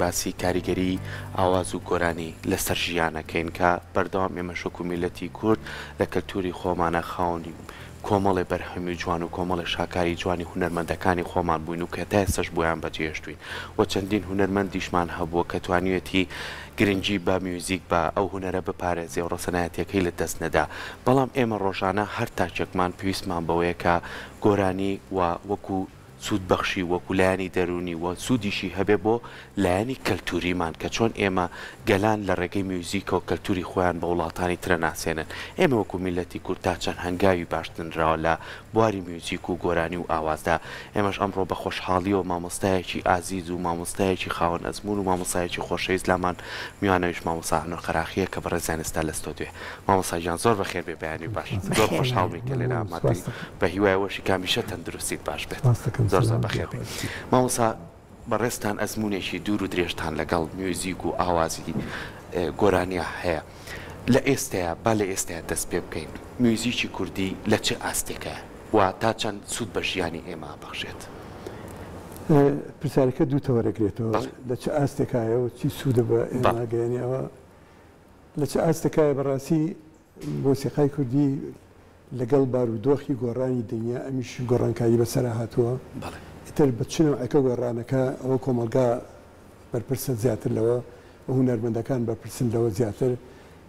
باسی کاریگەری ئاواز و گۆرانی لەسەر ژیانەکەین کە بەردەوام ئێمە شەک و میلەتی کورد لە کەلتوری خۆمانە خاوەنی کۆمەڵێ بەرهەمی جوان و کۆمەڵی شاکاری جوانی هونەرمەندەکانی خۆمان بووین و کە تا ئێستاش بۆیان بەجێهێشتوین و چەندین هونەرمەندیشمان هەبووە کە توانیوێتی گرنگی بە میوزیک بە ئەو هونەرە بپارێزێ و ڕەسەنایەتیەکەی لە دەست نەدا بەڵام ئێمە ڕۆژانە هەر تاچێکمان پێویستمان بەوەیە کە گۆرانی و وەکو سوودبەخشی وەکو لایەنی دەرونی و سوودیشی هەبێ بۆ لایەنی کەلتوریمان کە چۆن ئێمە گەلان لە ڕێگەی میوزیکە و کەلتوری خۆیان بە وڵاتانی ترە ناسێنن ئێمە وەکو میلەتی کورد تا چەند هەنگاوی باشتنراوە لە بواری میوزیک و گۆرانی و ئاوازدا ئێمەش ئەمڕۆ بە خۆشحاڵیەوە مامۆستایەکی ئازیز و مامۆستایەکی خاوەن ئەزمون و مامۆستایەکی خۆشەویست لامان میوانەویش مامۆستا هەنۆ خەراخیە کە بەڕێزیان ئێستا لە ستۆدیۆ مامۆستا گیان زۆر بەخێر بێ بەیانی باش زۆر خۆشحاڵین کە لێرە ئامادەین بە هیوایەوەشی کامیشە تەندروستیت باش بێت زۆر زۆر بەخێر بێت مامۆستا بەڕێستان ئەزمونێکی دوور و درێژتان لەگەڵ میوزیک و ئاوازی گۆرانیا هەیە لە ئێستەیە با لە ئێستەیە دەست پێ بکەین میوزیکی کوردی لە چه ئاستێکە و تا چەند سوود بە ژیانی ئێمە بەخشێت پرسیارەکە دوو تەوەرەگرێتەوە لە چه ئاستێکایە و چی سوودە بە ئێمە گەیەنیەوە لە چه ئاستێکایە بەڕاستی مۆسیقای کوردی لەگەڵ بارودۆخی گۆڕانی دنیا ئەمیش گۆڕانکاری بەسەرا هاتووە تر بە چنەوەکە گۆڕانەکە ئەوە کۆمەلگا بەرپرسە زیاتر لەوە و هونەرمەندەکان بەرپرسن لەوە زیاتر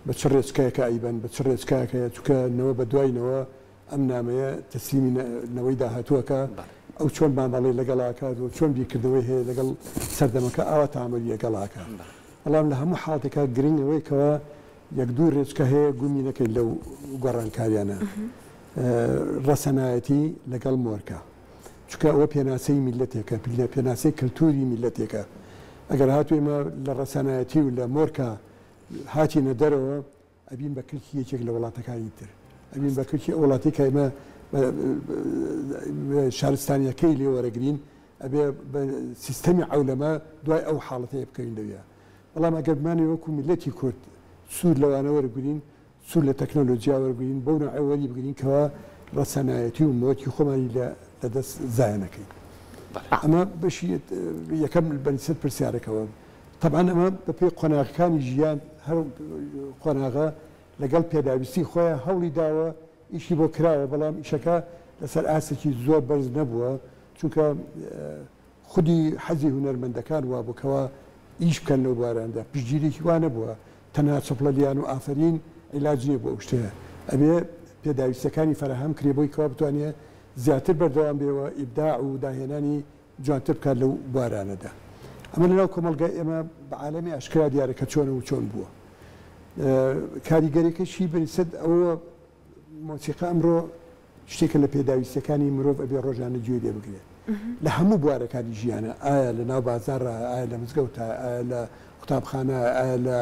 بە چ ڕێچکایەکە ئەیبەن بە چ ڕێچکایەکەیە چونکەنەوە بە دوایینەوە ئەم نامەیە تەسلیمی نەوەی داهاتووەکە ئەو چۆن مامەڵی لەگەڵاکات و چۆن بیرکردنەوەی هەیە لەگەڵ سەردەمەکە ئاوا تامەری لەگەڵاکە بەڵام لە هەموو حاڵتێکا گرنگەوەی کەەوە یەک دوو ڕێچکە هەیە گومی نەکەین لەو گۆڕانکاریانە ڕەسەنایەتی لەگەڵ مۆرکە چونکە ئەوە پێناسەی میلەتێکە پێناسەی کەلتوری میلەتێکە ئەگەر هاتوێمە لە ڕەسەنایەتی و لە مۆرکە هاتیینە دەرەوە ئەبین بە کلکی یەکێک لە وڵاتەکانی تر ئەبین بە کلکی وڵاتی کە ئێمە شارستانیەکەی لێ وەرەگرین ئەبێ بە سیستەمی عەولەمە دوای ئەو حاڵەتەیە بکەین لەوێ بەڵام ئەگەرمانی وەکو میلەتی کورد سوود لەوانە وەرگرین سوود لە تەکنۆلۆجیا وەرگرین بەو نوعی بگرین کەەوە ڕەسەنایەتی و مۆکی خۆمانی لەدەست زایەنەکەی ئەمە بەشی یەکەم بەنسەر پرسیارەکەەوە طبعا ئەمە بە پێی قۆناغەکانی ژیان هەر قۆناغە لەگەڵ پێداویستی خۆیان هەوڵی داوە ئیشی بۆ کراوە بەڵام ئیشەکە لەسەر ئاسێکی زۆر بەرز نەبووە چونکە خودی حەزی هونەرمەندەکان وا بووکەوە ئیش بکەن لەو باراندا پشتگیریی وا نەبووە تەنها چەپڵەلیان و ئافرین عیلاج نییە بۆ شتەیە ئەبێ پێداویستەکانی فراهەم کرێ بۆی کەوا بتوانێت زیاتر بەردەوام بێەوە ئیبداع و داهێنانی جوانتر بکات لەو بارانەدا ئەمە لەناو کۆمەلگای ئێمە بە عالەمی ئاشکرا دیارەکە چۆن و چۆن بووە کاریگەریەکەشی بەریسەد ئەوە مۆسیقا ئەمڕۆ شتێکە لە پێداویستەکانی مرۆڤ ئەبێ ڕۆژانە گوێ لێ بگرێت لە هەموو بوارەکانی ژیانە ئایا لە ناو بازارڕە ئایا لە مزگەوتە ئایا لە قوتابخانە ئایا لە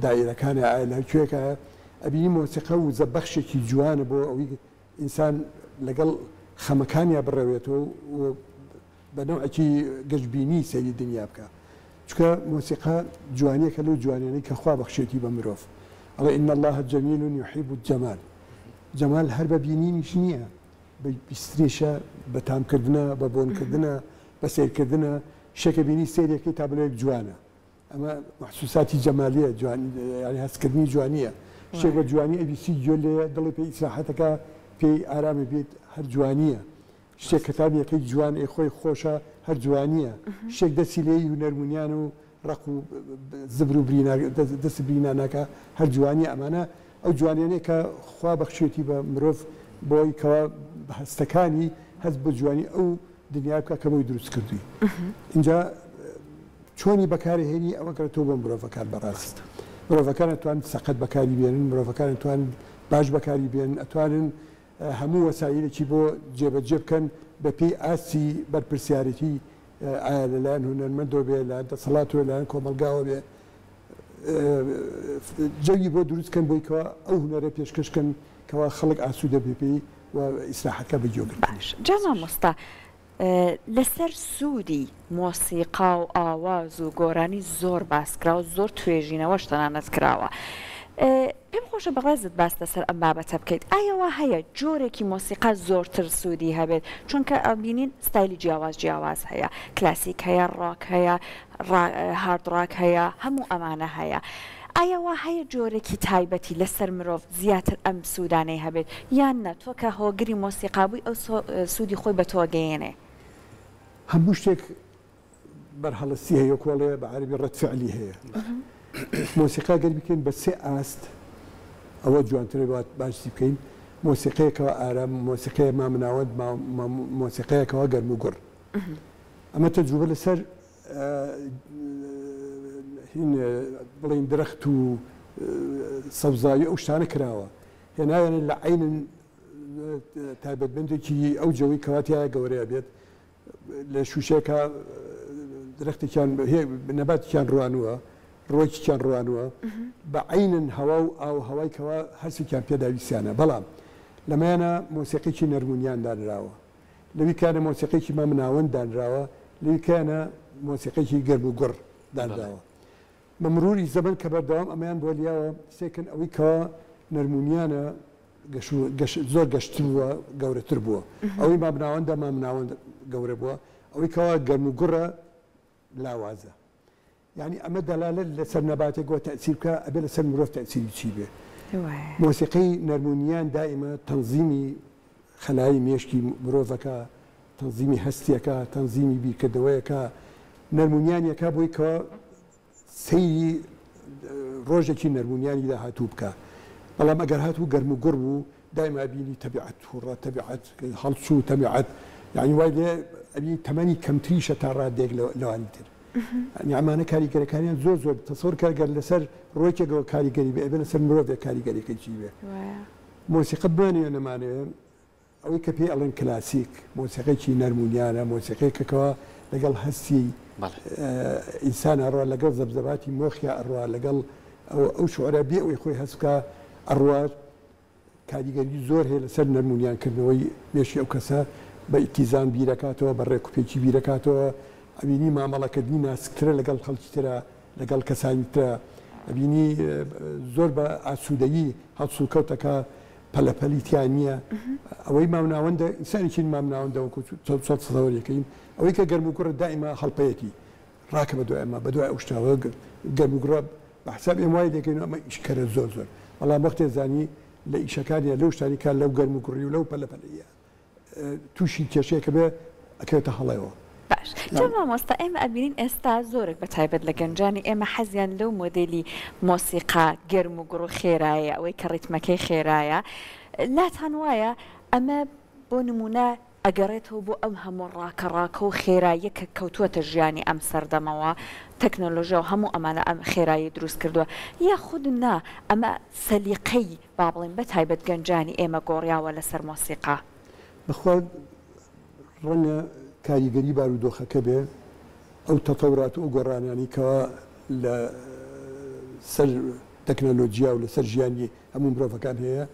دایرەکانە ئایا لە هەرکوێکە ئەبینی مۆسیقا و زەبەخشێکی جوانە بۆ ئەوەی ئینسان لەگەڵ خەمەکانیا بڕەوێتەوە و بە نەوعێکی گەشتبینی سەیری دنیا بکە چکە مۆسیقا جوانیەکە لەو جوانیانەی کە خوا بەخشێتی بە مرۆڤ ئەڵێ ئین الله جەمیل یحب الجەمال جەمال هەر بە بینینیش نییە بە بیستریشە بە تامکردنە بە بۆنکردنە بە سیرکردنە شەکە بینی سێرێکی تا بلێک جوانە ئەمە محسوساتی جەمالیە ینی هەستکردنی جوانیە شتێک بە جوانی ئەبیسی گوێ لێ دڵی پێی ئیسراحەتەکە پێی ئارامە بێت هەر جوانیە شتێک کتابیەکەی جوان خۆی خۆشە هەر جوانیە شتێک دەستی لێی هونەرمونیان و ڕق و زبر و دەست برینانەکە هەر جوانی ئەمانە ئەو جوانیانەیە کە خوا بەخشێتی بە مرۆڤ بۆی کەوا هەستەکانی هەست بە جوانی ئەو دنیا بکە کەمەوەی دروست کردووی اینجا چۆنی بەکارهێنی ئەوە کەرەوە بۆ مرۆڤەکان بەڕاست مرۆڤەکان ئەتوانن سەقەت بەکاری بێنن مرۆڤەکان ئەتوانن باش بەکاری بێنن ئەتوانن هەموو وەسایلێکی بۆ جێبەجێ بکەن بە پێی ئاسی بەرپرسیارەتی ئایا لەلایەن هونەرمەندەوە بێ لە دەسەڵاتەوە لەلایەن کۆمەلگاوە بێ جەوی بۆ دروستکەن بۆی کەوا ئەو هونەرە پێشکەشکەن کەوا خەڵک ئاسوودە بێ پێی و ئیسراحەتەکە بەجێگرن باش جا مامۆستا لەسەر سوودی مۆسیقا و ئاواز و گۆرانی زۆر باسکرا و زۆر توێژینەوەش تەنانەت کراوە پێم خۆشە بەڕێزت باس لەسەر ئەم بابەتە بکەیت ئایەوە هەیە جۆرێکی مۆسیقا زۆرتر سوودی هەبێت چونکە ئەبینین ستایلی جیاواز هەیە کلاسیک هەیە ڕاک هەیە هارد ڕاک هەیە هەموو ئەمانە هەیە ئایەوە هەیە جۆرێکی تایبەتی لەسەر مرۆڤ زیاتر ئەم سوودانەی هەبێت یان نە تۆ کە هۆگری مۆسیقا بووی ئەو سوودی خۆی بە تۆ گەیەنێ هەموو شتێک بەرهەڵستی هەیە کۆڵێ بە عەربی ڕەتفعلی هەیە مۆسیقا گەر بکەین بە سێ ئاست ئەوە جوانترە باشی بکەین مۆسیقەیەکەوە ئارام مۆسیقەیە مامناوەند مۆسیقەیەکەوە گەرم و گوڕ ئەمە تەجروبە لەسەر بڵین درەخت و سەوزایی ئەو شتانە کراوە هێناوێنە لە عینن تایبەتمەندێکی ئەو جەوەی کەواتیایە گەورەیە بێت لە شوشێکە درەختێکیان نەباتێکیان ڕوانووە ڕۆکیان ڕوانووە بە عینن هەوا و ئاو هەوایکەوە هەرسێکیان پێداویستیانە بەڵام لەمایانە مۆسیقێکی نەرمونیان دانراوە لەوی کانە مۆسیقێکی مامناوەند دانراوە لەوی کانە مۆسیقێکی گەرم و گوڕ دانراوە بە مروری زەمن کە بەردەوام ئەمەیان بۆ لیاوە سێکن ئەوەی کەوە نەرمونیانە زۆر گەشتر بووە گەورەتر بووە ئەوەی مامناوەندە مامناوەند گەورە بووە ئەوەی کەوە گەرم و گوڕە لاوازە یعنی ئەمە دەلالە لەسەر نەباتێکەوە تەأسیر بکە ئەبێ لەسەر مرۆڤ تەأسیری چی بێ مۆسیقەی نەرمونیان دائیمە تەنزیمی خەلایی مێشکی مرۆڤەکە تەنزیمی هەستیەکە تەنزیمی بیرکردەوەیەکە نەرمونیانیەکە بۆی کەوە سەیری ڕۆژێکی نەرمونیانی داهاتوو بکە بەڵام ئەگەر هاتوو گەرم و گوڕ بوو دائما بینی تەبیعەت تووڕە تەبیعەت هەڵسو و تەبیعەت یعنی وای لێ ئەبینی تەمەنی کەمتریشە تا ڕادێک لەوانی تر یعنی ئەمانە کاریگەرەکانیان زۆر تەسەوڕ کارگەر لەسەر ڕۆیکێکەوە کاریگەری بێ ئەبێ لەسەر مرۆڤێک کاریگەریەکە چی بێ مۆسیقە بمانێ نەمانەوێ ئەوەی کە پێی ئەڵێن کلاسیک مۆسیقێکی نەرمونیانە مۆسیقەیەکەوە لەگەڵ هەستی ئینسان ئەڕوا لەگەڵ زەبزەباتی مۆخیا ئەڕوا لەگەڵ ئەو شعرە بێ ئەوەی خۆی هەستکە ئەڕوا کاریگەری زۆر هەیە لەسەر نەرمونیانکردنەوەی مێشی ئەو کەسە بە ئیتیزان بیرەکاتەوە بە ڕێکوپێکی بیرەکاتەوە ئەبینی مامەڵەکردنی ناسکترە لەگەڵ خەڵکی ترە لەگەڵ کەسانی ترە ئەبینی زۆر بە ئاسوودەیی هەڵسو کەوتەکە پەلەپەلیتیان نییە ئەوەی مامناوەندە ئینسانێکی مامناوەندەوەکو سەدەوەریەکەین ئەوەی کە گەرم و گوڕە دائیما هەڵپەیەکی ڕاکە بە دوای ئەمە بە دوای ئەو شتاوە گەرم و گوڕە بە حساب ئێمە وای دەکەین ئەمە ئیشکەرە زۆر بەڵام وەختێ زانی لە ئیشەکانیە لەو شتانی کار لەو گەرم و گوڕی و لەو پەلەپەلیە تووشی کێشەیەکە بێ ئەکەوێتە هەڵەوە باش مامۆستا ئێمە ئەبینین ئێستا زۆرێک بە تایبەت لە گەنجانی ئێمە حەزیان لەو مۆدێلی مۆسیقا گەرم و گوڕ و خێرایە ئەوەی کە ڕیتمەکەی خێرایە لاتان وایە ئەمە بۆ نمونە ئەگەڕێتەوە بۆ ئەم هەموو ڕاکە و خێراییە کە کەوتووەتە ژیانی ئەم سەردەمەوە تەکنۆلۆژیا و هەموو ئەمانە ئەم خێرایی دروست کردووە یا خود نا ئەمە سەلیقەی با بڵێن بە تایبەت گەنجانی ئێمە گۆڕیاوە لەسەر مۆسیقا بەخوا ڕەنگە کاریگەری بارودۆخەکە بێ ئەو تەتەورات و گۆڕانیانی کەەوە لە سەر تەکنۆلۆژیا و لەسەر ژیانی هەموو مرۆڤەکان هەیە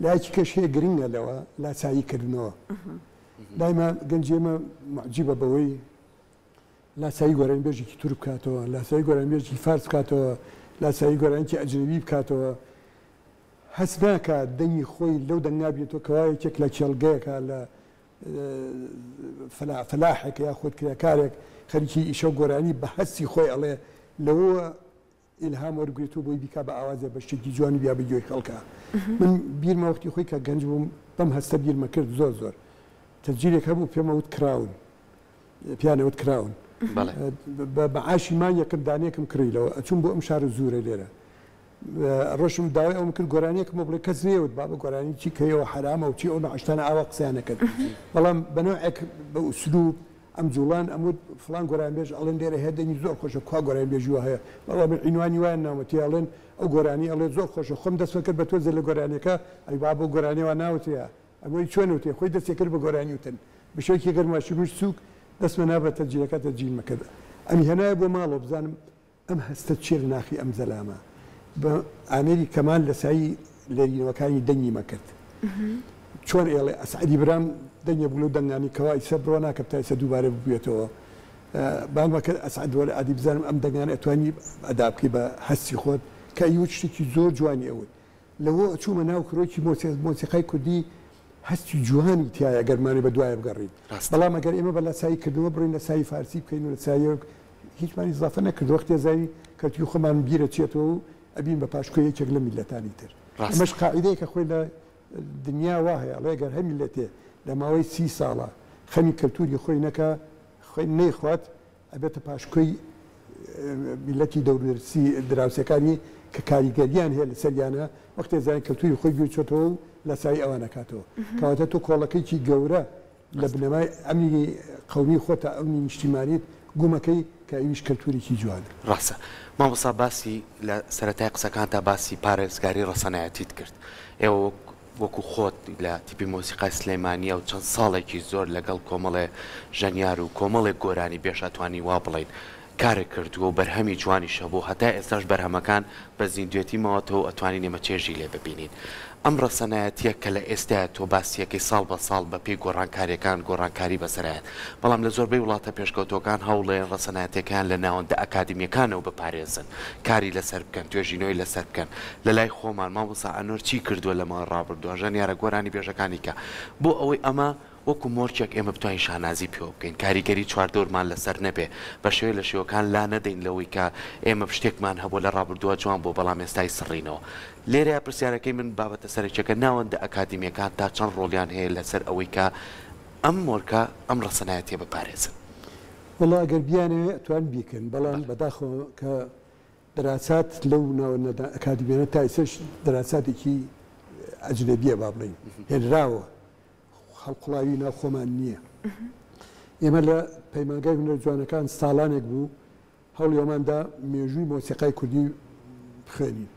لایەکی کەش هەیە گرنگە لەوە لاساییکردنەوە دایما گەنجێمە معجیبە بەوەی لاسایی گۆرانبێژێکی تور بکاتەوە لاسایی گۆرانبێژی فارس بکاتەوە لاسایی گۆرانکی ئەجنەبی بکاتەوە هەست ناکە دەنگی خۆی لەو دەنگابێتەوە کەوایەکێک لە چێڵگەیەکە لە فلاحێک یا خۆتکرێکارێک خەریکی ئیشە گۆرانی بە هەستی خۆی ئەڵێ لەوە ئیلهام وەرگێتەوە بۆی بیکا بە ئاوازە بە شتێکی جوانی بیا بگوێی خەڵکە من بیرمە وەختی خۆی کە گەنج بووم بەم هەستە بیرمە کرد زۆر تەسجیلێک هەبوو پێمەوت کراون پیانەوت کراون بە معاشی مانیەکەم دانێکم کڕیلەوە ئەچوون بۆ ئەم شارە زورە لێرە ڕۆژم داوای ئەوم کرد گۆرانیەکمە بڵێ کەس نێوت با بە گۆرانی چی کەیەوە حرامە و چی ئەو نەعشتانە ئاوا قسەیانەکرد بەڵام بەنەوەیەک بە ئوسلوب ئەم جوڵان ئەمود فلان گۆرانبێژ ئەڵێن لێرە هێدەنی زۆر خۆشە کوا گۆرانبێژیوە هەیە بەڵام عینوانی وایان ناوەتی ئەڵێن ئەو گۆرانی ئەڵێ زۆر خۆشە خۆم دەستە کرد بە تۆزە لە گۆرانەکە ئەی با بۆ گۆرانیەوە ناوتەیە ئەمەی چۆنوتێ خۆی دەستێ کرد بە گۆرانی وتن بشێکی گەرماشی مش سووک دەستمە نابە تەجیلەکە تەجیل مەکرد ئەمی هەنایە بۆ ماڵەوە بزانم ئەم هەستە چێر ناخی ئەم زەلامە بە ئامێری کەمان لە سایی لەرینەوەکانی دەنگی مەکرد چۆن ئێڵێ ئەسعەدی برام دەنگە بوو لەو دەنگانی کەوا ئیسە بڕۆ ناکە تا ئیسە دووبارە ببوێتەوە بانگەکە ئەسعەد وەرە ئادی بزانم ئەم دەنگانە ئەتوانی ئەدا بکەی بە هەستی خۆت کە ئەیوت شتێکی زۆر جوانی ئەوت لەوە چوومە ناو کرۆکی مۆسیقای کوردی هەستی جوانی تایە گەرمانی بە دوایە بگەڕین بەڵام ئەگەر ئێمە بە لەسایی کردەوە بڕین لە سای فارسی بکەین و لە سایە هیچمانی زافە نەکرد وەختی زانی کەوتی خۆمان بیرە چێتەوە و ئەبین بە پاشکۆی یەکێک لە میلەتانی تر ئەمەش قاعیدەیە کە خۆی لە دنیا وا هەیە ئەڵێ ئەگەر هەر میلەتێ لە ماوەی 30 ساڵە خەمی کەلتوری خۆی نەکا خۆی نەیخوات ئەبێتە پاشکۆی میلەتی دەوروبەرسی دراوسەکانی کە کاریگەریان هەیە لە سەریانە وەختێ زانین کەلتوری خۆی گوێچێتەوە و لە سای ئەوە نەکاتەوە کەواتە تۆ کۆڵەکەیکی گەورە لە بنەمای ئەمنی قەومی خۆتە ئەمنی نیشتیمانیت گومەکەی کە ئەویش کەلتوریکی جوان ڕاستە مامۆستا باسی لە سەرەتای قسەکان تا باسی پارێزگاری ڕەسەنایەتیت کرد ئێوە وەکو خۆت لە تیپی مۆسیقای سلێمانیە و چەند ساڵێکی زۆر لەگەڵ کۆمەڵێ ژەنیار و کۆمەڵێک گۆرانی بێشاتوانی وا بڵین کارێک کردووە و بەرهەمی جوانی شەبوو هەتا ئێستاش بەرهەمەکان بە زیندوێتی ماوەتەوە ئەتوانین ئێمە چێژی لێ ببینین ئەم ڕەسەنایەتیە کە لە ئێستاە تۆ باسیەکەی ساڵ بە ساڵ بە پێی گۆڕانکاریەکان گۆڕانکاری بەسەرایەت بەڵام لە زۆربەی وڵاتە پێشکەوتەکان هەوڵێن ڕەسەنایەتەکان لە ناوەندە ئەکادمیەکانەوە بپارێزن کاری لەسەر بکەن توێژینەوەی لەسەر بکەن لە لای خۆمان مامۆستا ئەنۆر چی کردووە لەمە ڕابردووە ژەنیارە گۆرانی بێژەکانی کە بۆ ئەوەی ئەمە وەکو مۆرچێک ئێمە بتوانین شانازی پێوە بکەین کاریگەری چواردۆرمان لەسەر نەبێ بە شێوەیە لە شێوەکان لا نەدەین لەوەی کە ئێمە شتێکمان هەبوو لە ڕابردووە جوان بۆ بەڵام ئێستای سڕینەوە لێرە پرسیارەکەی من بابەتە سەرچەکە ناوەندە ئەکادمیەکان تا چەند ڕۆلیان هەیە لەسەر ئەوەی کە ئەم مۆرکە ئەم ڕەسەنایەتیە بپارێزن وڵا ئەگەر بیانەوێ توان بیکەن بەڵام بەداخۆ کە دەراسات لەو ناوەندە ئەکادمیانە تا ئێستاش دەراساتێکی ئەجنەبیە با بڵین هێنراوە خەڵقڵاوی ناو خۆمان نییە ئێمە لە پەیمانگای هونەر جوانەکان ساڵانێک بوو هەوڵی ئەوماندا مێژووی مۆسیقای کوردی بخوێنین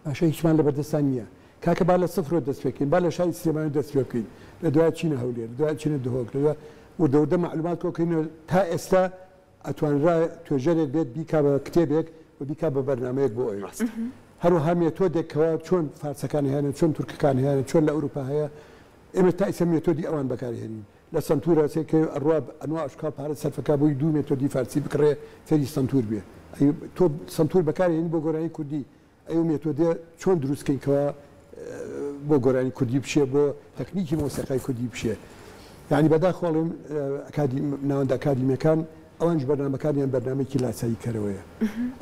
باشە هیچمان لە بەردەستان نییە کاکە با لە سفرۆ دەست پێکەین با لە شای سلێمانی دەست پێ بکەین لە دوای چینە هەولێر دوای چینە دهۆک لە وردەوردە معلومات کۆکەینەوە تا ئێستا ئەتوانرا توێژەرێک بێت بیکا بە کتێبێک و بیکا بە بەرنامەیەک بۆ ئەوی هەروەها مێتۆدێکەوە چۆن فارسەکان هیانە چۆن تورکەکان هیانە چۆن لە ئەوروپا هەیە ئێمە تا ئێستا مێتۆدی ئەوان بەکارهێنین لە سنتورە سێکە ئەڕوا ئەنوا ئەشکال پارە سەرفەکە بۆی دوو مێتۆدی فارسی بکڕێ فێری سنتور بێ تۆ سنتور بەکارهێنی بۆ گۆرانی کوردی ئەو مێتۆدە چۆن دروستکەینکەوە بۆ گۆرانی کوردی بشێ بۆ تەکنیکی مۆسیقای کوردی بشێ یعنی بەداخۆڵم ناوەندە ئەکادمیەکان ئەوانش بەرنامەکانیان بەرنامێکی لاسایی کەرەوەیە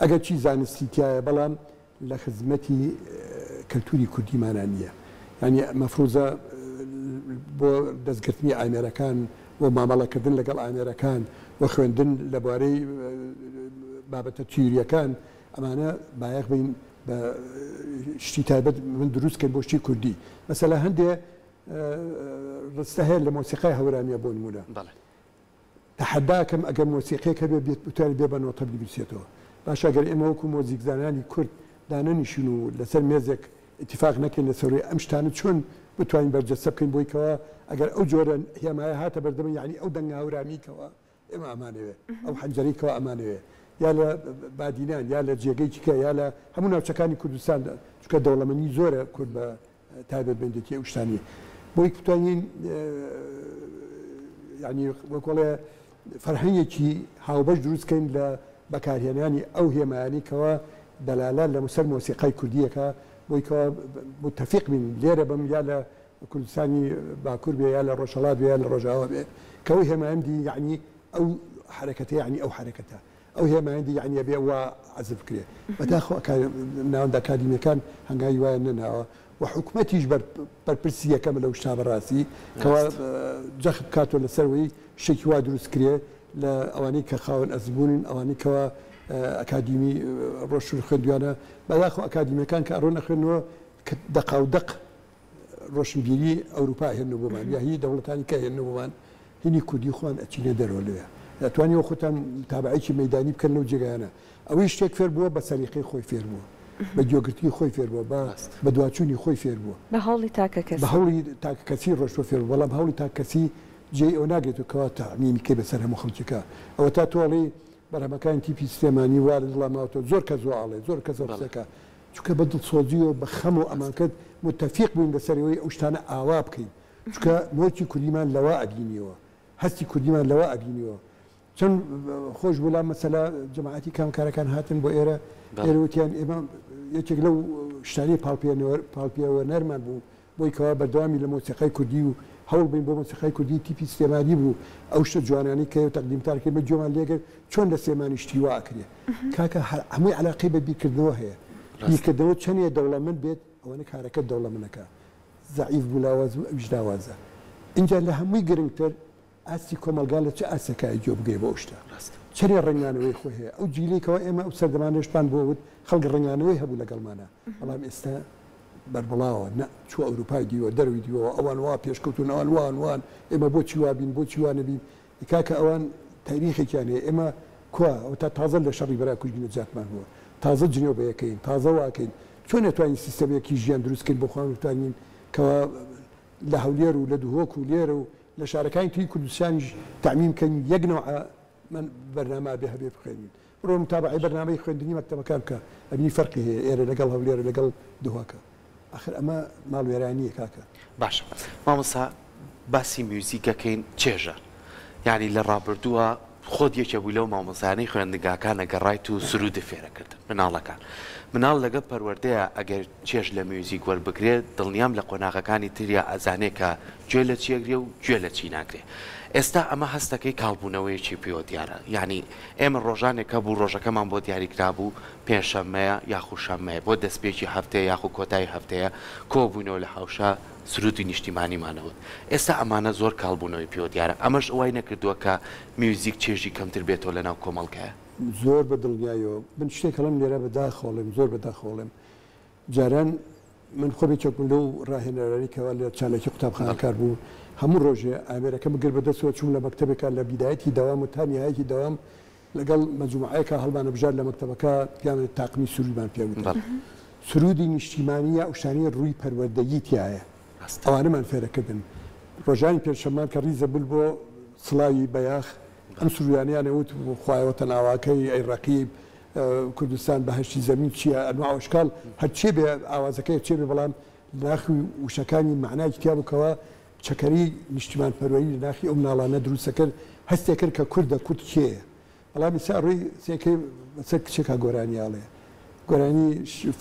ئەگەر چی زانستی تایە بەڵام لە خزمەتی کەلتوری کوردیمانە نییە ینی مەفروزە بۆ دەستگرتنی ئامێرەکان بۆ مامەڵەکردن لەگەڵ ئامێرەکان و خوێندن لە بوارەی بابەتە تیوریەکان ئەمانە بایەخ بین بە شتی تایبەت من دروستکەین بۆ شتی کوردی مەسەلا هەندێ ڕستە هەیە لە مۆسیقای هەورانیە بۆ نمونە تەحەداکەم ئەگەر مۆسیقەیەکە بێت بتوانێت بێ بە نۆتە بنووسێتەوە باشە ئەگەر ئێمە وەکو مۆزیکزانانی کورد دانەنیشین و لەسەر مێزێک اتفاق نەکەین لەسەروی ئەم شتانە چۆن بتوانین بەرجەستە بکەین بۆیکەوە ئەگەر ئەو جۆرە هێمایە هاتە بەردەمە یعنی ئەو دەنگە هەورامیکەوە ئێمە ئەمانەوێ ئەو حەنجەریکەوە ئەمانەوێ یا لە بادینان یا لە جێگەیکە یا لە هەموو ناوچەکانی کوردستان چکە دەوڵەمەنی زۆرە کورد بە تایبەت بێندێتی ئەو شتانی بۆی بتوانین ینی وەکۆڵێ فەرهەنگێکی هاوبەش دروستکەین لە بەکارهێنانی ئەو هێمایانیکەوە دەلالە لە مسەر مۆسیقای کوردیەکە بۆیکەوە متفق بین لێرە بم یا لە کوردستانی باکوور بێ یا لە ڕۆژهەڵات بێ یا لە ڕۆژاوا بێ کەەوەی هێمایەندی یعنی ئەو حرەکەتە یعنی ئەو حرەکەتە ئەو هێمایەندی یعنی بێ وا عەزف بکرێ بەداخۆ ناوەندە ئەکادمیەکان هەنگاوی وایە نەناوە و حکوومەتیش بەرپرسی یەکەم لەو شتا بەڕاستی کەوا جەخت کاتۆ لەسەروەی شتێکی وا دروست کرێ لە ئەوانەی کە خاوەن ئەزبوونن ئەوانەی کەەوە ئەکادمی ڕۆشن خوێندوانە بەداخۆ ئەکادمیەکان کە ئەڕۆ نەخوێنەوە دەق و دەق ڕۆشنبیری ئەوروپا هێنن بۆمان یا هی دەوڵەتانی کە هێنن بۆمان هینی کوردی خۆیان ئەچینە دەرەوە لێە دەتوانیەوە خۆتان تابعەیەکی مەیدانی بکەن لەو جێگایانە ئەوەی شتێک فێر بووە بە سەریقەی خۆی فێر بووە بە گوێگرتی خۆی فێر بووە بە دواچوونی خۆی فێر بووە بە هەوڵی تاکە کەس بە هەوڵی تاکە کەسی ڕۆشتۆ فێر بەڵام هەوڵی تا کەسی جێ ئەو ناگێتەوە کەوا تەعمینکەی بەسەر هەموو خەڵکیەکە ئەوە تا تۆڵی بەرهەمەکان تیپی سلێمانی وا لە دڵاماوەتەوە زۆر کەس ئاڵێ زۆر کەس قسەکە چونکە بە دڵسۆزیەوە بە خەم و ئەمانکەت متفق بووین بەسەرەوەی ئەو شتانە ئاوا بکەین چونکە مۆچی کوردیمان لەوە ئەبینیەوە هەستی کوردیمان لەوە ئەبینیەوە چەند خۆش بووڵام مەسەلا جەماعەتی کامکارەکان هاتن بۆ ئێرە ئێرەوتیان ئێمە یەکێک لەو شتانی پاڵپیەوە نەرمان بوو بۆی کەوا بەردەوامی لە مۆسیقای کوردی و هەوڵ بین بۆ مۆسیقای کوردی تیپی سلێمانی بوو ئەو شتە جوانانی کە تەقدیمتارکرد بە جۆمان لێگەر چۆن لە سلێمانی شتی وا ئەکرێ کاکە هەمووی علاقەی بە بیرکردنەوە هەیە بیرکردنەوە چەندێ دەوڵەمەند بێت ئەوەنە کارەکە دەوڵەمەندەکە زعیف بوو لاواز و ئەویش داوازە اینجا لە هەمووی گرنگتر ئاستی کۆمەلگا لە چه ئاسەکە جۆ بگەی بۆ شتە چەری ڕنگانەوەی خۆ هەیە ئەو جیلێکەوە ئێمە ئەو سەردەمانێشتان بۆ وت خەڵک ڕنگانەوەی هەبوو لەگەڵمانە بەڵام ئێستا بەربڵاوە چوە ئەوروپای دیوە دەروی دیوە ئەوان وا پێشکەوتون ئەوان وان ئێمە بۆچی وابین بۆچی وانەبین کاکە ئەوان تاریخێکیان هەیە ئێمە کوا ئەو تا تازە لە شەڕی بەرا کوژبینە جاتمان بووە تازە جنێو بەیەکەین تازە واکەین چۆن نتوانین سیستەمێکی ژیان دروستکەین بۆ خۆمان بتوانین کەوا لە هەولێر و لە دوهۆک و لێرە و لە شارەکانی توی کوردستانیش تعمیم کەین یەک نەوع من بەرنامە بێ هەبێ بخوێنین بڕۆ متابعی بەرنامەی خوێندنی مەکتەبەکان بکە ئەبینی فەرقی هەیە ئێرە لەگەڵ هەولێرە لەگەڵ دوهۆکە آخر ئەمە ماڵوێرانیە کاکە باشە مامۆستا باسی میوزیکەکەین چێژە یعنی لە ڕابردووە خۆت یەکێ بوو لەو مامۆزانەی خوێندنگاکانە گەڕایت و سرودی فێرەکردن مناڵەکان مناڵ لەگە پەروەردەیە ئەگەر چێژ لە میوزیک وەربگرێت دڵنیام لە قۆناغەکانی تریا ئەزانێ کە گوێ لە چیەگرێ و گوێ لە چی ناگرێ ئێستا ئەمە هەستەکەی کاڵبوونەوەیەکی پێوە دیارە ینی ئێمە ڕۆژانێکە بوو ڕۆژەکەمان بۆ دیاریکرابوو پێنجشەممەیە یاخو شەممەیە بۆ دەستپێکی هەفتەیە یاخو کۆتایی هەفتەیە کۆبوونەوە لە حوشە سرودی نیشتیمانیمانەوە ئێستا ئەمانە زۆر کاڵبوونەوەی پێوە دیارە ئەمەش ئەوای نەکردووە کە میوزیک چێژی کەمتر بێتەوە لەناو کۆمەڵکەیە زۆر بە دڵنیایەوە من شتێک هەڵم لێرە بەداخۆڵم زۆر بەداخۆڵم جاران من خۆبێکێکم لەو ڕاهێنەرانیکەوە لە چالێکی قوتابخانەکار بوو هەموو ڕۆژێ ئامێرەکە بگر بەدەستەوە چوون لە مەکتەبێکە لە بیدایەتی داوام و تا نهایەتی داوام لەگەڵ مەجموعەیەکە هەڵمانە بژار لە مەکتەبەکە پیاوێت تاقمی سرودمان پێوتە سرودی نیشتیمانیە ئەوشتانیە ڕووی پەروەردەیی تایە ئەوانەمان فێرەکردن ڕۆژانی پێشەمان کە ڕیزە بول بۆ سڵاوی بەیاخ ئەم سرویانیان وت خوایەوە تەناواکەی عێراقی کوردستان بەهشتی زەمین چییە ئەنواع ئەشکال هەرچێ بێ ئاوازەکەی چێ بێ بەڵام ناخی وشەکانی معنای کتیا بووکەوە چەکەری نیشتیمان پەروەری لە ناخی ئەو مناڵانە دروستە کرد هەستێک کرد کە کوردە کورد کێیە بەڵام ئێستا ڕووی سێکەی بەسەر کچێکا گۆرانیاڵێ گۆرانی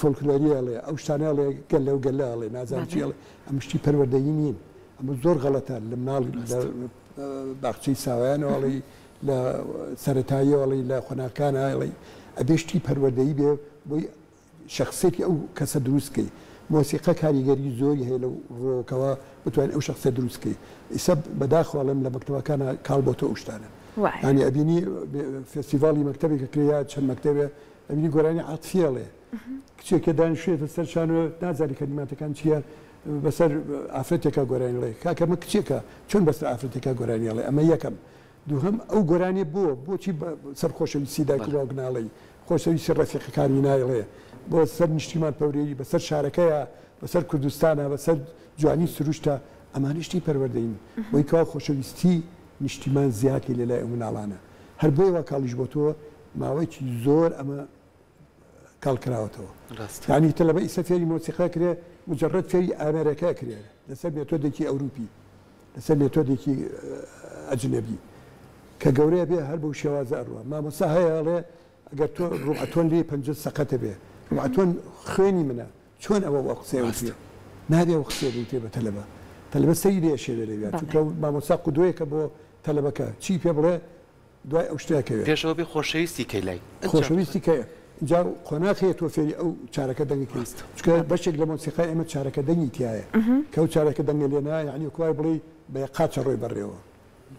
فۆلکلۆریاڵێ ئەو شتانیاڵێ گەل لەو گەلاڵێ نازان چیاڵێ ئەم شتی پەروەردەیی نین ئەمە زۆر غەڵەتە لە مناڵ باخچەی ساوایانەوەڵی لە سەرەتاییەوەڵی لە خۆناکانەڵی ئەبێشتی پەروەردەیی بێ بۆی شخصێتی ئەو کەسە دروستکەی مۆسیقە کاریگەری زۆری هەیە لەو ڕۆکەوە بتوانین ئەو شخصە دروستکەی ئیسە بەداخواڵم لە مەکتەبەکانە کاڵ بۆ تۆ ئوشتانە ینی ئەبینی فستیڤاڵی مەکتەبێکە کریا چەند مەکتەبێ ئەبینی گۆرانی عاتفیاڵێ کچێکە دانیشێتە سەر شانوە نازانی کەلیماتەکان چییە بەسەر ئافرەتێکە گۆرانی لێ کاکەمە کچێکە چۆن بەسەر ئافرەتێکە گۆرانیاڵێ ئەمە یەکەم دووهم ئەو گۆرانی بۆچی سەر خۆشەویستی دایک و باوکناڵی خۆشەویستی ڕەفیقەکانی نایڵێ بۆ سەر نیشتیمان پەورێری بەسەر شارەکەیە بەسەر کوردستانە بەسەر جوانی سروشتە ئەمانیشتی پەروەردەین بۆی کەوا خۆشەویستی نیشتیمان زیاتی لەلای ئەو مناڵانە هەر بۆیەوە کاڵیش بۆ تۆ ماوەیەکی زۆر ئەمە کاڵکراوەتەوە ینی تەلەبە ئیسە فێری مۆسیقا کرێ مجرد فێری ئامێرەکە کرێ لەسەر مێتۆدێکی ئەوروپی لەسەر مێتۆدێکی ئەجنەبی کە گەورەیە بێ هەر بەو شێوازە ئەڕوە مامۆستا هەیەڵێ ئەگەر تۆ ڕوعەتۆن لێ 50 سەقەتە بێ ڕوعەتۆن خوێنی منە چۆن ئەوە وە قسەوتێ نابێ و قسێ بوتێ بە تەلەبە سەیری لێشێ دەرەوێت چونکە مامۆستا قودوەیەکە بۆ تەلەبەکە چی پێ بڵێ دوای ئەو شتێکەوێت پێشەوە بێ خۆشەویستی کەی لای خۆشەویستی کەیە اینجا قۆناغەیە تۆ فێری ئەو چارەکە دەنگی کەست چکە بەشێک لە مۆسیقای ئێمە چارەکە دەنگی تایە کە ئەو چارەکە دەنگە لێنا یعنی کوای بڵێ بە قاچە ڕۆی بەڕێەوە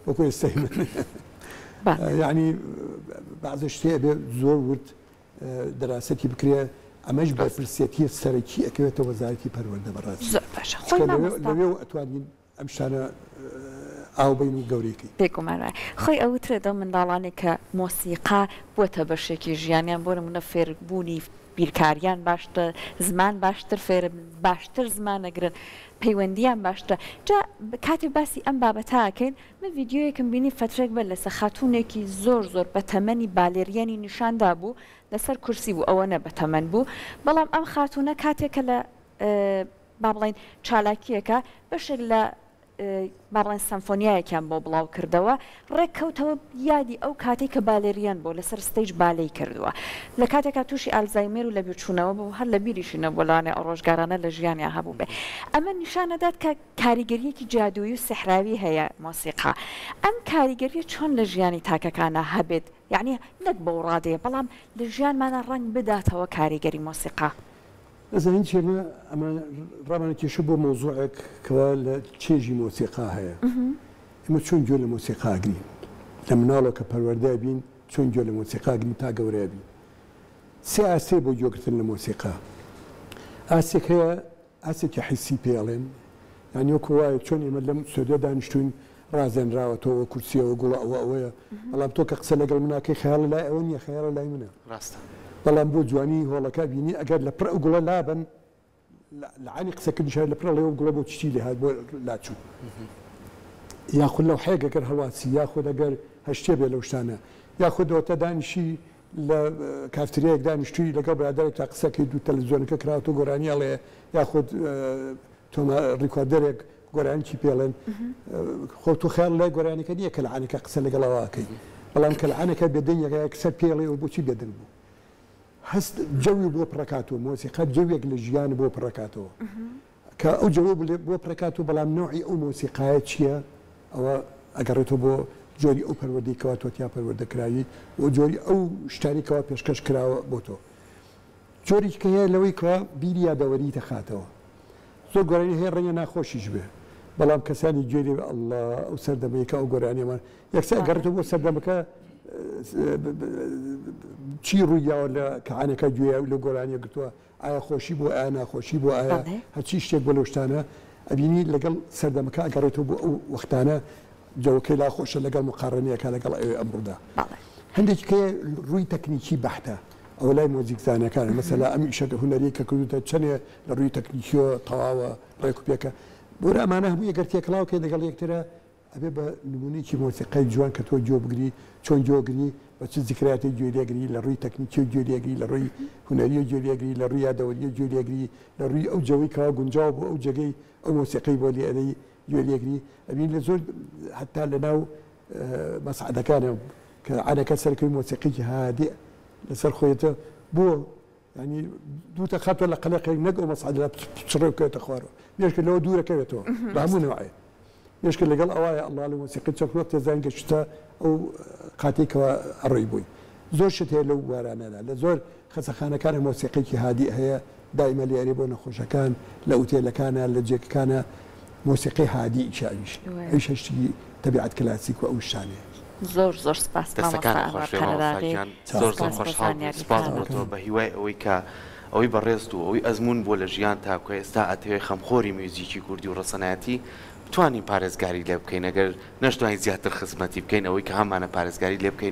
وەکو ئێستای من یعنی بەعزە شتێ بێ زۆر ورد دەراسەتی بکرێ ئەمەش بەرپرسێتی سەرەکی ئەکەوێتە وەزارەتی پەروەردە بەڕاستی لەوێ ئەتوانین ئەم شتانە ئاوبین و گەورێکی پێکمانە خۆی ئەوترێتە منداڵانی کە مۆسیقا بۆتە بەشێکی ژیانیان بۆ نمونە فێربوونی بیرکاریان باشتر زمان باشتر فێر باشتر زمانەگرن پەیوەندیان باشترە جا کاتی باسی ئەم بابەتاکەین من ڤیددیۆیەکم بینی فترێک بە لەسەر خاتوونێکی زۆر بە تەمەنی بالێریانی نیشاندا بوو لەسەر کورسی بوو ئەوە نە بە تەمەن بوو بەڵام ئەم خاتوونە کاتێکە لە با بڵین چالاکیەکە بەشێک لە باڵێن سەمفۆنیایەکیان بۆ بڵاو کردەوە ڕێککەوتەوە یادی ئەو کاتێک کە بالێریان بۆ لەسەر ستەیج بالەی کردووە لە کاتێکا تووشی ئالزایمێر و لە بیرچوونەوە بۆ هەر لە بیریشی نەبوولانێ ئەو ڕۆژگارانە لە ژیانیان هەبوو بێ ئەمە نیشانەدات کە کاریگەریەکی جادووی و سحراوی هەیە مۆسیقا ئەم کاریگەریە چۆن لە ژیانی تاکەکانە هەبێت یعنی نەک بەو ڕادەیە بەڵام لە ژیانمانە ڕەنگ بداتەوە کاریگەری مۆسیقا ئەزانین چێمە ئەمە ڕامانە کێشە بۆ مۆزوعێک کەوا لە چێژی مۆسیقا هەیە ئێمە چۆن گوێ لە مۆسیقاگرین لە مناڵەوە کە پەروەردە بین چۆن گوێ لە مۆسیقاگرین تا گەورەیە بین سێ ئاسێ بۆ گوێگرتن لە مۆسیقا ئاسێک هەیە ئاسێکی حیسی پێڵێن یانی وەکو وایە چۆن ئێمە لەم سۆدە دانیشتوین ڕازێنراوەتەوە کورسیەوە گوڵە ئەوەیە بەڵام تۆ کە قسە لەگەڵ مناکەی خەیاڵە لای ئەوە نییە خەیاڵە لای منە ڕاستە بەڵام بۆ جوانی هۆڵەکە بینی ئەگەر لە پڕ گوڵە لابن لەعانی قسەکردنیشار لە پڕ لەوە گوڵە بۆ چی لێ هات بۆ لاچوو یاخود لەو حەیەگەگەر هەڵواسی یاخود ئەگەر هەشتێ بێ لەو شتانە یاخودەوە تە دانیشی لە کافتریەک دانیشتوی لەگەڵ برادێک تا قسەکەی دوو تەلەڤیزیۆنەکە کراوەتە گۆرانیاڵێ یاخود تۆمە ڕیکۆردەرێک گۆرانکی پێڵێن خۆ تو خیال لای گۆرانەکە نییە کە لەعانەکە قسە لەگەڵەوەکەی بەڵام کە لەعانەکە بێدەنیەکە قسە پێڵێ و بۆچی بێدەن بوو هەست جەوی بۆ پڕکاتەوە مۆسیقا جەوێک لە ژیان بۆ پڕکاتەوە کە ئەو جەوە بۆ پڕکاتەوە بەڵام نوعی ئەو مۆسیقایە چییە ئەوە ئەگەڕێتەوە بۆ جۆری ئەو پەروەردەیکەوە تۆتیا پەروەردەکراوی و جۆری ئەو شتانێکەوە پێشکەش کراوە بۆ تۆ جۆریکە هەیە لەوەی کەوا بیری یادەوەری دەخاتەوە زۆر گۆرانی هەیە ڕەنگە ناخۆشیش بێ بەڵام کەسانی گوێری ئەڵڵا ئەو سەردەمەیەکە ئەو گۆرانیەمان یەکسەر گەڕێتەوە بۆ سەردەمەکە چی ڕوویاوە لە کەعانەکە گوێ لە گۆرانیە گرتووە ئایا خۆشی بۆ ئایا ناخۆشی بۆ ئایا هەرچی شتێک بۆ لەو شتانە ئەبینی لەگەڵ سەردەمەکە ئەگەڕێتەوە بۆ ئەو وەختانە جەوەکەی لا خۆشە لەگەڵ مقارنەیەەکە لەگەڵ ئەوێ ئەمڕوودا هەندێک کە ڕووی تەکنیکی بەحتە ئەو لای مۆزیکزانەکانە مەسەلا ئەم ئیشەکە هونەری کە کردوتە چەندێ لە ڕووی تەکنیکیۆ تەواوە ڕێکوپێکە بۆرە ئەمانە هەموو یەگەر تێکڵاوکە لەگەڵ یەکترە ئەبێ بە نمونەیەکی مۆسیقای جوان کە تۆ جۆبگری چۆن جۆگری بە چ زیکراتی گوێلێگری لە ڕووی تەکنیکی و گوێلێگری لە ڕووی هونەری و گوێلێگری لە ڕووی یادەوەری گوێلێگری لە ڕووی ئەو جەوەی کەوا گونجاو بۆ ئەو جێگەی ئەو مۆسیقی بۆ لێرەی گوێلێگری ئەبین لە زۆر حتا لەناو مەسعەدەکانە کە عانەکە سەرکەوی مۆسیقیی هادێ لەسەر خۆیەتە بۆ ینی دووتە خاتوە لە قەلەقەی نەک ئەو مەسعەدە بچڕێکەوێتە خوارەوە مێشکە لەوە دوورەکەوێتەوە بە هەموو نەوعێ مێشکە لەگەڵ ئەوایە ئەڵڵا لە مۆسیقی چەکوە تێزان گەشتە ئەو قاتێکەوە ئەڕۆی بووی زۆر شت هەیە لەو وارانەدا لە زۆر خەسەخانەکانە مۆسیقێکی هادی هەیە دائیمە لێرێ بۆ نەخۆشەکان لە ئوتێلەکانە لە جێکەکانە مۆسیقی هادی ئیشاویش ئەوش هەشتی تەبیعەت کلاسیک و ئەو شانەیە زۆر زۆر سپاس زۆر خۆشحاڵ سپاس بۆ تۆ بە هیوای ئەوەی کە ئەوەی بەڕێست و ئەوەی ئەزمون بۆ لە ژیان تاکوێ ئێستا ئەتەوێ خەمخۆری میوزیکی کوردی و ڕسەنایەتی بتوانین پارێزگاری لێ بکەین ئەگەر نەشتوانین زیاتر خزمەتی بکەین ئەوەی کە هەمانە پارێزگاری لێ بکەین